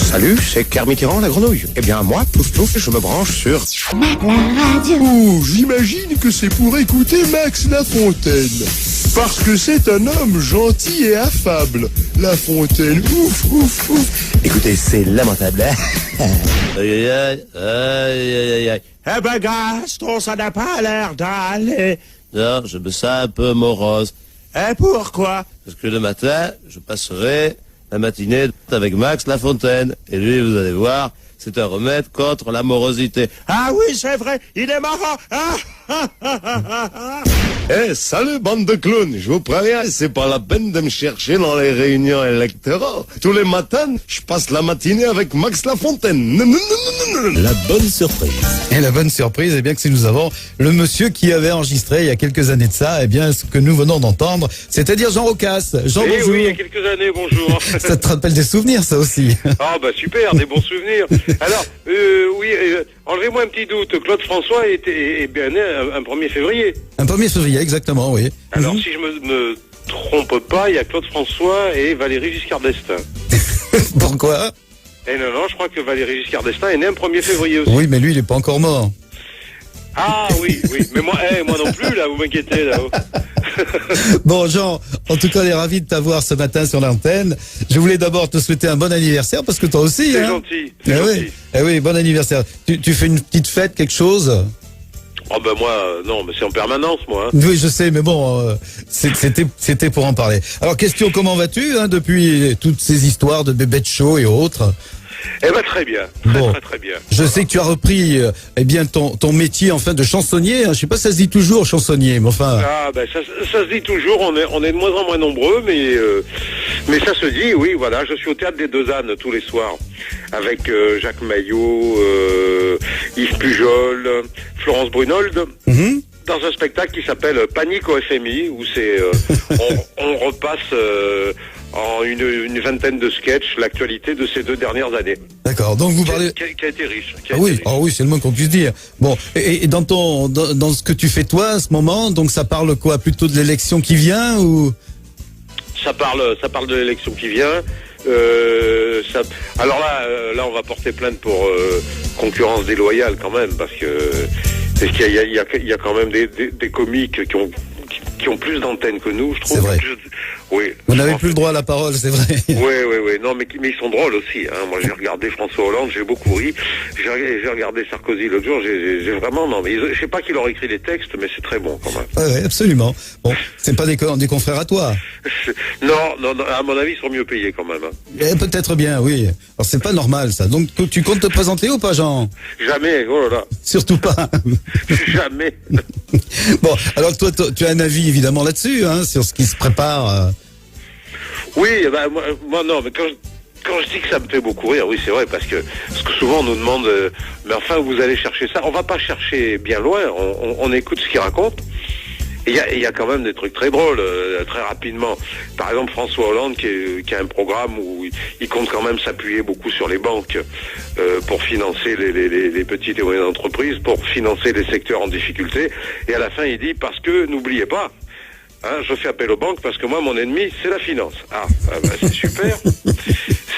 Salut, c'est Kermitiran la grenouille. Eh bien moi, plouf plouf, je me branche sur... La radio. Oh, j'imagine que c'est pour écouter Max Lafontaine. Parce que c'est un homme gentil et affable. Lafontaine, ouf, ouf, ouf. Écoutez, c'est lamentable. Aïe, aïe, aïe, aïe, aïe. Eh ben Gaston, ça n'a pas l'air d'aller. Non, je me sens un peu morose. Et pourquoi? Parce que le matin, je passerai la matinée avec Max Lafontaine. Et lui, vous allez voir, c'est un remède contre la morosité. Ah oui, c'est vrai, il est marrant. Eh, salut, bande de clowns. Je vous préviens, c'est pas la peine de me chercher dans les réunions électorales. Tous les matins, je passe la matinée avec Max Lafontaine. La bonne surprise. Et la bonne surprise, eh bien, que si nous avons le monsieur qui avait enregistré il y a quelques années de ça, eh bien, ce que nous venons d'entendre, c'est-à-dire Jean Rocasse. Jean, bonjour. Oui, il y a quelques années, bonjour. Ça te rappelle des souvenirs, ça aussi? Ah, bah, super, des bons souvenirs. Alors, enlevez-moi un petit doute. Claude François est bien né un 1er février. Un 1er février, exactement, oui. Alors, si je me trompe pas, il y a Claude François et Valéry Giscard d'Estaing. Pourquoi? Eh non, je crois que Valéry Giscard d'Estaing est né un 1er février aussi. Oui, mais lui, il est pas encore mort. Ah oui. Mais moi non plus, là, vous m'inquiétez, là-haut. Bon, Jean, en tout cas, on est ravis de t'avoir ce matin sur l'antenne. Je voulais d'abord te souhaiter un bon anniversaire, parce que toi aussi, C'est hein. gentil. Oui, bon anniversaire. Tu fais une petite fête, quelque chose? Oh ben moi, non, mais c'est en permanence, moi. Hein. Oui, je sais, mais bon, c'était pour en parler. Alors, question, comment vas-tu, depuis toutes ces histoires de bébêtes chauds et autres? Eh ben très bien, très bien. Je sais que tu as repris, ton métier, enfin, de chansonnier. Hein. Je sais pas si ça se dit toujours chansonnier, mais enfin. Ah ben ça se dit toujours. On est de moins en moins nombreux, mais ça se dit. Oui, voilà. Je suis au théâtre des Deux Ânes tous les soirs avec Jacques Maillot, Yves Pujol, Florence Brunold. Mm-hmm. Dans un spectacle qui s'appelle Panique au FMI, où on repasse en une vingtaine de sketchs l'actualité de ces 2 dernières années. D'accord. Donc vous parlez qui a été riche. Oui, c'est le moins qu'on puisse dire. Bon, et dans ce que tu fais toi à ce moment, donc ça parle quoi, plutôt de l'élection qui vient ou? Ça parle de l'élection qui vient. Alors là, on va porter plainte pour concurrence déloyale quand même, parce qu'il y a quand même des comiques qui ont plus d'antenne que nous, je trouve. C'est vrai. Oui. Vous n'avez plus le droit à la parole, c'est vrai. Oui. Non, mais ils sont drôles aussi. Hein. Moi, j'ai regardé François Hollande, j'ai beaucoup ri. J'ai regardé Sarkozy l'autre jour. J'ai vraiment, non, mais je sais pas qui leur écrit les textes, mais c'est très bon quand même. Ouais, absolument. Bon, c'est pas des confrères à toi. Non, à mon avis, ils sont mieux payés quand même. Hein. Peut-être bien, oui. Alors c'est pas normal ça. Donc tu comptes te présenter ou pas, Jean? Jamais. Oh là là. Surtout pas. Jamais. Bon, alors toi, tu as un avis évidemment là-dessus, hein, sur ce qui se prépare. Oui, bah, moi non, mais quand je dis que ça me fait beaucoup rire, oui c'est vrai, parce que souvent on nous demande, mais enfin vous allez chercher ça, on va pas chercher bien loin, on écoute ce qu'il raconte, et il y a quand même des trucs très drôles, très rapidement. Par exemple François Hollande qui a un programme où il compte quand même s'appuyer beaucoup sur les banques pour financer les petites et moyennes entreprises, pour financer les secteurs en difficulté, et à la fin il dit, parce que n'oubliez pas, hein, je fais appel aux banques parce que moi, mon ennemi, c'est la finance. Ah bah, c'est super.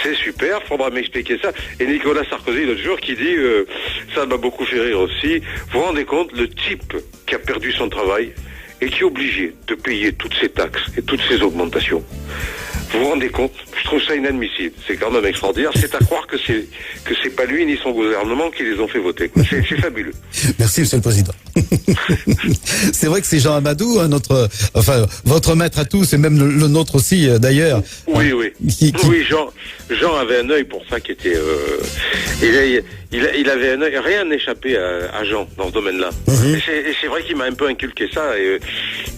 C'est super, faudra m'expliquer ça. Et Nicolas Sarkozy, l'autre jour, qui dit, ça m'a beaucoup fait rire aussi, vous vous rendez compte, le type qui a perdu son travail et qui est obligé de payer toutes ces taxes et toutes ces augmentations. Vous vous rendez compte? Je trouve ça inadmissible. C'est quand même extraordinaire. C'est à croire que c'est pas lui ni son gouvernement qui les ont fait voter. C'est fabuleux. Merci, Monsieur le Président. C'est vrai que c'est Jean Amadou, hein, votre maître à tous, et même le nôtre aussi, d'ailleurs. Oui. Oui, Jean avait un œil pour ça qui était. Il avait un œil. Rien n'échappait à Jean dans ce domaine-là. Mm-hmm. Et c'est vrai qu'il m'a un peu inculqué ça, et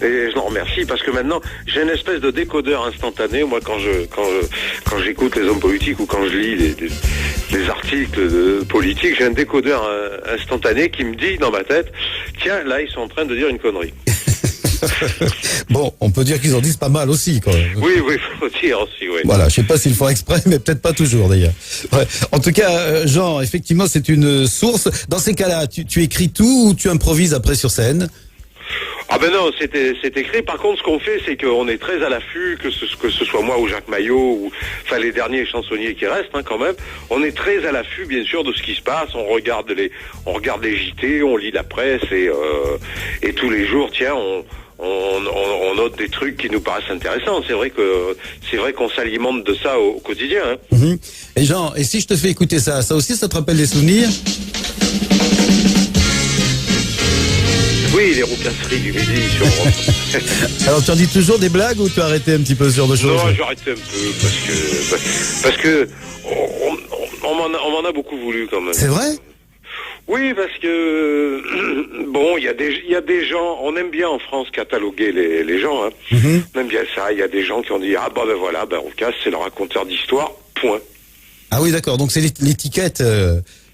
je l'en remercie, parce que maintenant j'ai une espèce de décodeur instantané. Moi, quand j'écoute les hommes politiques ou quand je lis les articles politiques, j'ai un décodeur instantané qui me dit dans ma tête, tiens, là ils sont en train de dire une connerie. Bon, on peut dire qu'ils en disent pas mal aussi, quoi. Oui, faut dire aussi, oui. Voilà, je sais pas s'ils le font exprès, mais peut-être pas toujours, d'ailleurs. Ouais. En tout cas, Jean, effectivement, c'est une source. Dans ces cas-là, tu écris tout ou tu improvises après sur scène? Ah ben non, c'est écrit. Par contre, ce qu'on fait, c'est qu'on est très à l'affût, que ce soit moi ou Jacques Maillot, ou enfin les derniers chansonniers qui restent quand même. On est très à l'affût, bien sûr, de ce qui se passe. On regarde les JT, on lit la presse et tous les jours, tiens, on note des trucs qui nous paraissent intéressants. C'est vrai qu'on s'alimente de ça au quotidien. Hein. Mmh. Et Jean, et si je te fais écouter ça aussi, ça te rappelle des souvenirs? Oui, les roucasseries du midi sur Europe. Alors tu en dis toujours des blagues ou tu as arrêté un petit peu sur de choses? Non, j'ai arrêté un peu parce que on m'en a beaucoup voulu quand même. C'est vrai? Oui, parce que bon, il y a des gens, on aime bien en France cataloguer les gens, hein. Mmh. On aime bien ça. Il y a des gens qui ont dit voilà, Roucas, c'est le raconteur d'histoire. Point. Ah oui, d'accord. Donc c'est l'étiquette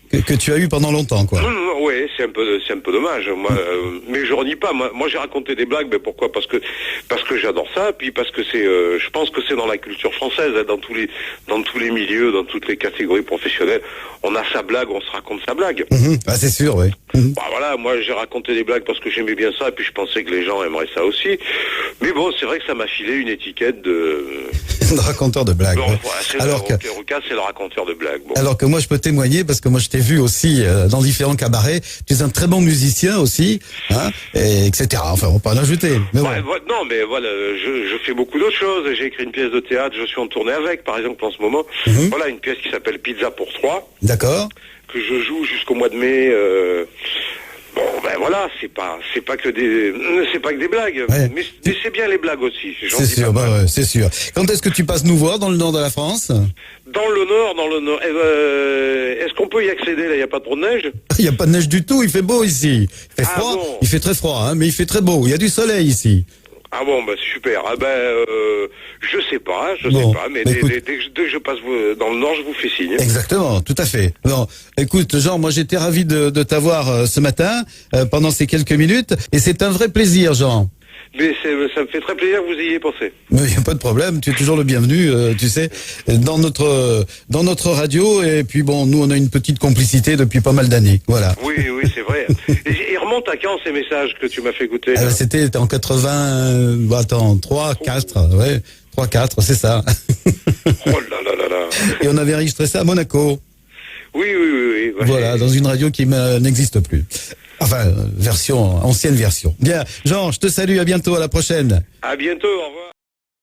que tu as eue pendant longtemps, quoi. Oui, c'est un peu dommage. Moi, mais je renie pas. Moi, j'ai raconté des blagues. Mais pourquoi? Parce que j'adore ça. Puis parce que je pense que c'est dans la culture française, hein, dans tous les milieux, dans toutes les catégories professionnelles. On a sa blague, on se raconte sa blague. Mmh. Ah, c'est sûr, oui. Mmh. Bah, voilà, moi j'ai raconté des blagues parce que j'aimais bien ça et puis je pensais que les gens aimeraient ça aussi. Mais bon, c'est vrai que ça m'a filé une étiquette de raconteur de blagues. Bon, ouais. voilà, Alors que Roucas, c'est le raconteur de blagues. Bon. Alors que moi je peux témoigner parce que moi je t'ai vu aussi dans différents cabarets. Tu es un très bon musicien aussi, hein, et etc. Enfin, on peut pas en ajouter. Mais bon. Non, mais voilà, je fais beaucoup d'autres choses. J'ai écrit une pièce de théâtre, je suis en tournée avec, par exemple en ce moment. Mmh. Voilà, une pièce qui s'appelle Pizza pour 3. D'accord. Que je joue jusqu'au mois de mai. Bon, ben voilà, c'est pas que des blagues, Ouais. mais c'est bien les blagues aussi. C'est sûr, ouais, c'est sûr. Quand est-ce que tu passes nous voir dans le nord de la France? Dans le nord. Est-ce qu'on peut y accéder là? Il n'y a pas trop de neige? Il n'y a pas de neige du tout, il fait beau ici. Il fait froid, bon. Il fait très froid, hein, mais il fait très beau. Il y a du soleil ici. Ah bon, bah super. Je sais pas, mais dès que je passe dans le nord, je vous fais signe. Exactement, tout à fait. Non, écoute, Jean, moi j'étais ravi de t'avoir ce matin pendant ces quelques minutes, et c'est un vrai plaisir, Jean. Mais ça me fait très plaisir que vous y ayez pensé. Mais il n'y a pas de problème, tu es toujours le bienvenu, tu sais, dans notre radio, et puis bon, nous on a une petite complicité depuis pas mal d'années, voilà. Oui, c'est vrai. Et il remonte à quand ces messages que tu m'as fait écouter? C'était en 3, 4, c'est ça. Oh là là. Et on avait enregistré ça à Monaco. Oui. Voilà, dans une radio qui n'existe plus. Enfin, ancienne version. Bien, Jean, je te salue, à bientôt, à la prochaine. À bientôt, au revoir.